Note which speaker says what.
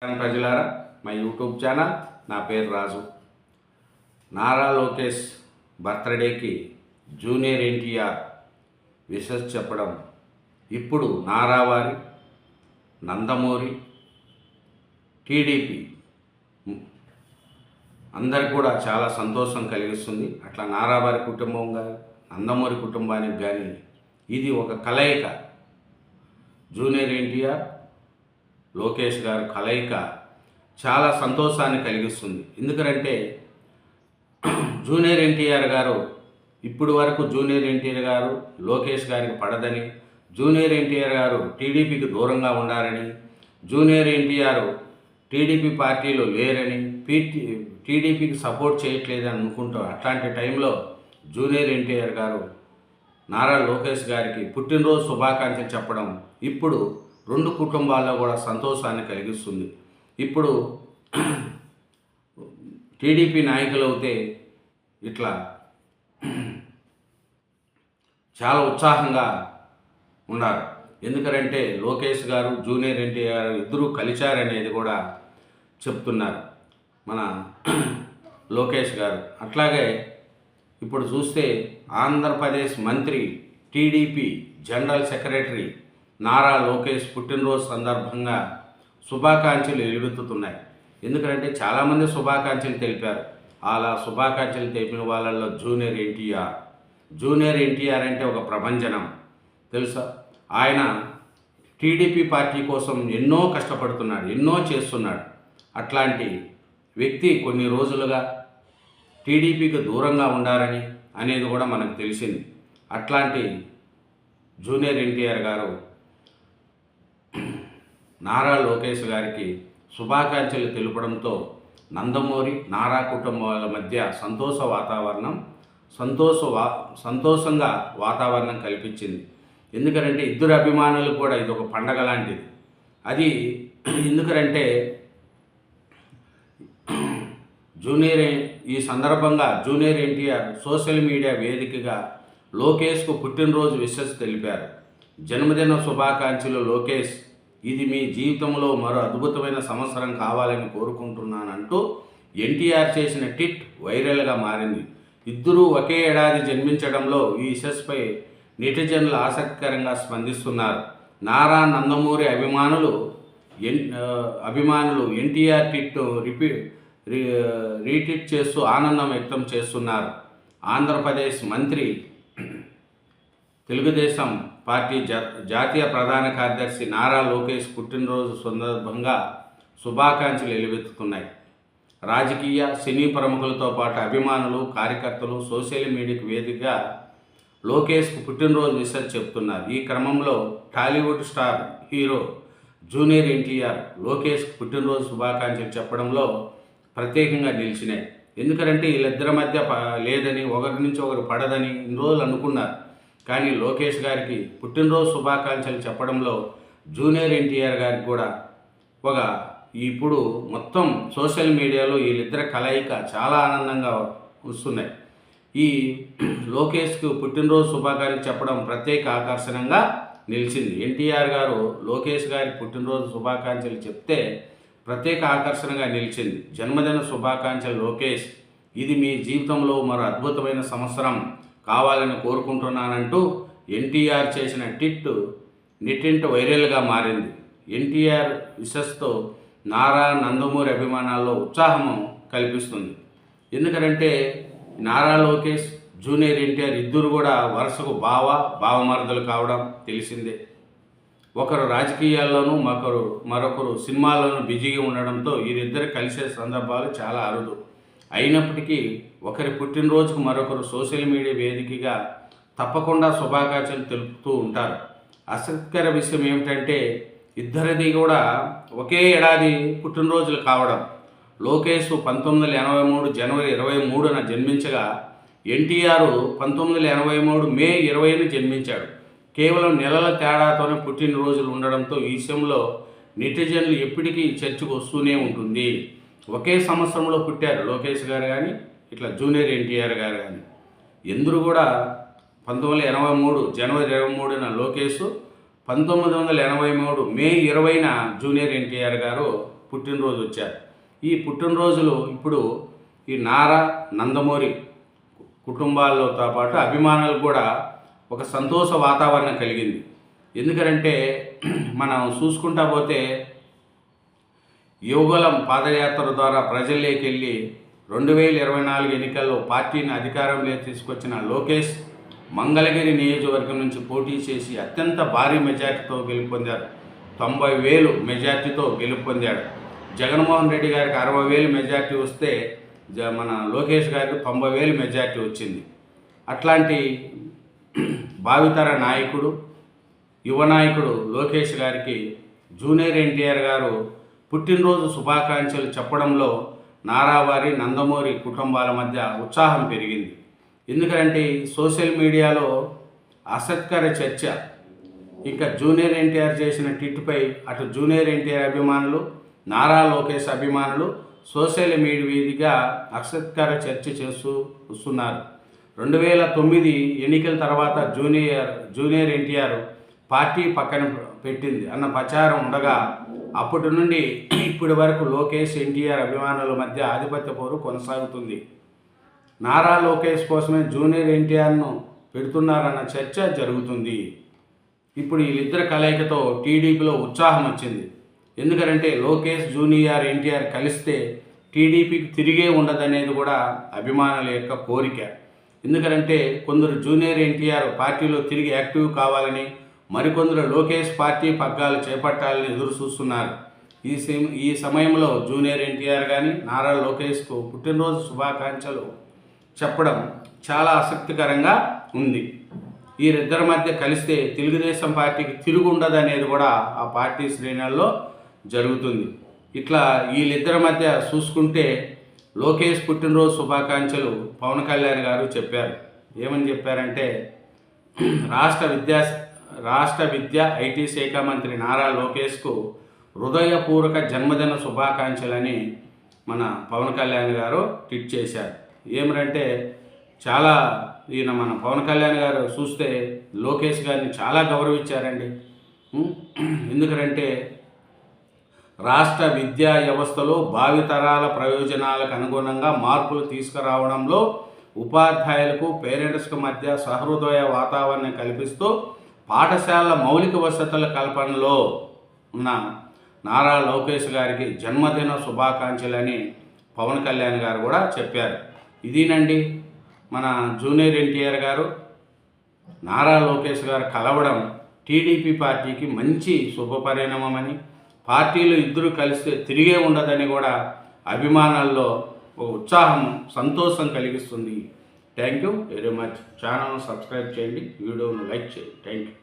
Speaker 1: ప్రజలారా, మా YouTube channel, నా పేరు రాజు. నారా లోకేష్ బర్త్డేకి జూనియర్ ఎన్టీఆర్ విషెస్ చెప్పడం ఇప్పుడు నారావారి, నందమూరి, టీడీపీ అందరికి కూడా చాలా సంతోషం కలిగిస్తుంది. అట్లా నారావారి కుటుంబంగా నందమూరి కుటుంబానికి కానీ ఇది ఒక కలయిక. జూనియర్ ఎన్టీఆర్, లోకేష్ గారు కలయిక చాలా సంతోషాన్ని కలిగిస్తుంది. ఎందుకంటే జూనియర్ ఎన్టీఆర్ గారు ఇప్పుడు వరకు జూనియర్ ఎన్టీఆర్ గారు లోకేష్ గారికి పడదని, జూనియర్ ఎన్టీఆర్ గారు టీడీపీకి దూరంగా ఉండారని, జూనియర్ ఎన్టీఆర్ టీడీపీ పార్టీలో లేరని, టీడీపీకి సపోర్ట్ చేయట్లేదని అనుకుంటాం. అట్లాంటి టైంలో జూనియర్ ఎన్టీఆర్ గారు నారా లోకేష్ గారికి పుట్టినరోజు శుభాకాంక్షలు చెప్పడం ఇప్పుడు రెండు కుటుంబాల్లో కూడా సంతోషాన్ని కలిగిస్తుంది. ఇప్పుడు టీడీపీ నాయకులు అయితే ఇట్లా చాలా ఉత్సాహంగా ఉన్నారు. ఎందుకంటే లోకేష్ గారు జూనియర్ ఎన్టీఆర్ ఇద్దరూ కలిశారనేది కూడా చెప్తున్నారు మన లోకేష్ గారు. అట్లాగే ఇప్పుడు చూస్తే ఆంధ్రప్రదేశ్ మంత్రి, TDP general secretary Nara Lokesh పుట్టినరోజు సందర్భంగా శుభాకాంక్షలు వెలువెత్తుతున్నాయి. ఎందుకంటే చాలామంది శుభాకాంక్షలు తెలిపారు. అలా శుభాకాంక్షలు తెలిపిన వాళ్ళల్లో జూనియర్ ఎన్టీఆర్ అంటే ఒక ప్రభంజనం తెలుసా. ఆయన టీడీపీ పార్టీ కోసం ఎన్నో కష్టపడుతున్నాడు, ఎన్నో చేస్తున్నాడు. అట్లాంటి వ్యక్తి కొన్ని రోజులుగా టీడీపీకి దూరంగా ఉండాలని అనేది కూడా మనకు తెలిసింది. అట్లాంటి జూనియర్ ఎన్టీఆర్ గారు నారా లోకేష్ గారికి శుభాకాంక్షలు తెలుపడంతో నందమూరి, నారా కుటుంబాల మధ్య సంతోషంగా వాతావరణం కల్పించింది. ఎందుకంటే ఇద్దరు అభిమానులు కూడా ఇది ఒక పండగ లాంటిది. అది ఎందుకంటే ఈ సందర్భంగా జూనియర్ ఎన్టీఆర్ సోషల్ మీడియా వేదికగా లోకేష్కు పుట్టినరోజు విషెస్ తెలిపారు. జన్మదిన శుభాకాంక్షలు లోకేష్, ఇది మీ జీవితంలో మరో అద్భుతమైన సంవత్సరం కావాలని కోరుకుంటున్నానంటూ ఎన్టీఆర్ చేసిన ట్వీట్ వైరల్గా మారింది. ఇద్దరూ ఒకే ఏడాది జన్మించడంలో ఈ విషెస్పై నెటిజన్లు ఆసక్తికరంగా స్పందిస్తున్నారు. నారా నందమూరి అభిమానులు ఎన్టీఆర్ ట్వీట్ను రీట్వీట్ చేస్తూ ఆనందం వ్యక్తం చేస్తున్నారు. ఆంధ్రప్రదేశ్ మంత్రి, తెలుగుదేశం పార్టీ జాతీయ ప్రధాన కార్యదర్శి నారా లోకేష్ పుట్టినరోజు సందర్భంగా శుభాకాంక్షలు వెలువెత్తుతున్నాయి. రాజకీయ, సినీ ప్రముఖులతో పాటు అభిమానులు, కార్యకర్తలు సోషల్ మీడియాకు వేదికగా లోకేష్కు పుట్టినరోజు విషెస్ చెప్తున్నారు. ఈ క్రమంలో Tollywood star hero junior NTR లోకేష్కు పుట్టినరోజు శుభాకాంక్షలు చెప్పడంలో ప్రత్యేకంగా నిలిచినాయి. ఎందుకంటే వీళ్ళిద్దరి మధ్య లేదని, ఒకరి నుంచి ఒకరు పడదని ఇన్ని రోజులు అనుకున్నారు. కానీ లోకేష్ గారికి పుట్టినరోజు శుభాకాంక్షలు చెప్పడంలో జూనియర్ ఎన్టీఆర్ గారికి కూడా ఇప్పుడు మొత్తం సోషల్ మీడియాలో వీళ్ళిద్దరి కలయిక చాలా ఆనందంగా వస్తున్నాయి. ఈ లోకేష్కు పుట్టినరోజు శుభాకాంక్షలు చెప్పడం ప్రత్యేక ఆకర్షణగా నిలిచింది. ఎన్టీఆర్ గారు లోకేష్ గారికి పుట్టినరోజు శుభాకాంక్షలు చెప్తే ప్రత్యేక ఆకర్షణగా నిలిచింది. జన్మదిన శుభాకాంక్షలు లోకేష్, ఇది మీ జీవితంలో మరో అద్భుతమైన సంవత్సరం కావాలని కోరుకుంటున్నానంటూ ఎన్టీఆర్ చేసిన ట్వీట్ నెట్టింట వైరల్గా మారింది. ఎన్టీఆర్ విషెస్తో నారా, నందమూరి అభిమానాల్లో ఉత్సాహము కల్పిస్తుంది. ఎందుకంటే నారా లోకేష్, జూనియర్ ఎన్టీఆర్ ఇద్దరు కూడా వరుసకు బావమరుదులు కావడం తెలిసిందే. ఒకరు రాజకీయాల్లోనూ మరొకరు సినిమాల్లోనూ బిజీగా ఉండడంతో వీరిద్దరు కలిసే సందర్భాలు చాలా అరుదు. అయినప్పటికీ ఒకరి పుట్టినరోజుకు మరొకరు సోషల్ మీడియా వేదికగా తప్పకుండా శుభాకాంక్షలు తెలుపుతూ ఉంటారు. ఆసక్తికర విషయం ఏమిటంటే ఇద్దరిది కూడా ఒకే ఏడాది పుట్టినరోజులు కావడం. లోకేష్ 1983 జనవరి 23న జన్మించగా ఎన్టీఆర్ 1983 మే 20న జన్మించాడు. కేవలం నెలల తేడాతోనే పుట్టినరోజులు ఉండడంతో ఈ విషయంలో నెటిజన్లు ఎప్పటికీ చర్చకు వస్తూనే ఉంటుంది. ఒకే సంవత్సరంలో పుట్టారు లోకేష్ గారు కానీ, ఇట్లా జూనియర్ ఎన్టీఆర్ గారు కానీ. ఎందరూ కూడా 1983 జనవరి 23న లోకేష్, 1983 మే 20న జూనియర్ ఎన్టీఆర్ గారు పుట్టినరోజు వచ్చారు. ఈ పుట్టినరోజులు ఇప్పుడు ఈ నారా నందమూరి కుటుంబాలతో పాటు అభిమానులకు కూడా ఒక సంతోష వాతావరణం కలిగింది. ఎందుకంటే మనం చూసుకుంటా పోతే యువగలం పాదయాత్ర ద్వారా ప్రజల్లోకి వెళ్ళి 2024 ఎన్నికల్లో పార్టీని అధికారంలోకి తీసుకొచ్చిన లోకేష్ మంగళగిరి నియోజకవర్గం నుంచి పోటీ చేసి అత్యంత భారీ మెజార్టీతో గెలుపొందారు. 90,000 మెజార్టీతో గెలుపొందాడు. జగన్మోహన్ రెడ్డి గారికి 60,000 మెజార్టీ వస్తే మన లోకేష్ గారికి 90,000 మెజార్టీ వచ్చింది. అట్లాంటి భావితర నాయకుడు, యువ నాయకుడు లోకేష్ గారికి జూనియర్ ఎన్టీఆర్ గారు పుట్టినరోజు శుభాకాంక్షలు చెప్పడంలో నారావారి నందమూరి కుటుంబాల మధ్య ఉత్సాహం పెరిగింది. ఎందుకంటే సోషల్ మీడియాలో ఆసక్తికర చర్చ, ఇంకా జూనియర్ ఎన్టీఆర్ చేసిన ట్వీట్పై అటు జూనియర్ ఎన్టీఆర్ అభిమానులు, నారా లోకేష్ అభిమానులు సోషల్ మీడియా వేదికగా ఆసక్తికర చర్చ చేస్తూ వస్తున్నారు. 2009 ఎన్నికల తర్వాత జూనియర్ ఎన్టీఆర్ పార్టీ పక్కన పెట్టింది అన్న ప్రచారం ఉండగా అప్పటి నుండి ఇప్పటి వరకు లోకేష్ ఎన్టీఆర్ అభిమానుల మధ్య ఆధిపత్య పోరు కొనసాగుతుంది. నారా లోకేష్ కోసమే జూనియర్ ఎన్టీఆర్ను పెడుతున్నారన్న చర్చ జరుగుతుంది. ఇప్పుడు వీళ్ళిద్దరి కలయికతో టీడీపీలో ఉత్సాహం వచ్చింది. ఎందుకంటే లోకేష్ జూనియర్ ఎన్టీఆర్ కలిస్తే టీడీపీకి తిరిగే ఉండదనేది కూడా అభిమానుల యొక్క కోరిక. ఎందుకంటే కొందరు జూనియర్ ఎన్టీఆర్ పార్టీలో తిరిగి యాక్టివ్ కావాలని, మరికొందరు లోకేష్ పార్టీ పగ్గాలు చేపట్టాలని ఎదురు చూస్తున్నారు. ఈ సమయంలో జూనియర్ ఎన్టీఆర్ కానీ నారా లోకేష్కు పుట్టినరోజు శుభాకాంక్షలు చెప్పడం చాలా ఆసక్తికరంగా ఉంది. వీరిద్దరి మధ్య కలిస్తే తెలుగుదేశం పార్టీకి తిరుగు ఉండదనేది కూడా ఆ పార్టీ శ్రేణుల్లో జరుగుతుంది. ఇట్లా వీళ్ళిద్దరి మధ్య చూసుకుంటే లోకేష్ పుట్టినరోజు శుభాకాంక్షలు పవన్ కళ్యాణ్ గారు చెప్పారు. ఏమని చెప్పారంటే, రాష్ట్ర విద్యా ఐటీ శాఖ మంత్రి నారా లోకేష్కు హృదయపూర్వక జన్మదిన శుభాకాంక్షలని మన పవన్ కళ్యాణ్ గారు ట్వీట్ చేశారు. ఏమిటంటే చాలా మన పవన్ కళ్యాణ్ గారు చూస్తే లోకేష్ గారిని చాలా గౌరవించారండి. ఎందుకంటే రాష్ట్ర విద్యా వ్యవస్థలో భావితరాల ప్రయోజనాలకు అనుగుణంగా మార్పులు తీసుకురావడంలో ఉపాధ్యాయులకు, పేరెంట్స్కు మధ్య సహృదయ వాతావరణం కల్పిస్తూ పాఠశాలల మౌలిక వసతుల కల్పనలో ఉన్న నారా లోకేష్ గారికి జన్మదిన శుభాకాంక్షలని పవన్ కళ్యాణ్ గారు కూడా చెప్పారు. ఇదేనండి మన జూనియర్ ఎన్టీఆర్ గారు నారా లోకేష్ గారు కలవడం టీడీపీ పార్టీకి మంచి శుభపరిణామమని, పార్టీలు ఇద్దరు కలిస్తే తిరిగే ఉండదని కూడా అభిమానుల్లో ఒక ఉత్సాహం, సంతోషం కలిగిస్తుంది. Thank you very much. ఛానల్ను సబ్స్క్రైబ్ చేయండి, వీడియోను లైక్ చేయండి. Thank you.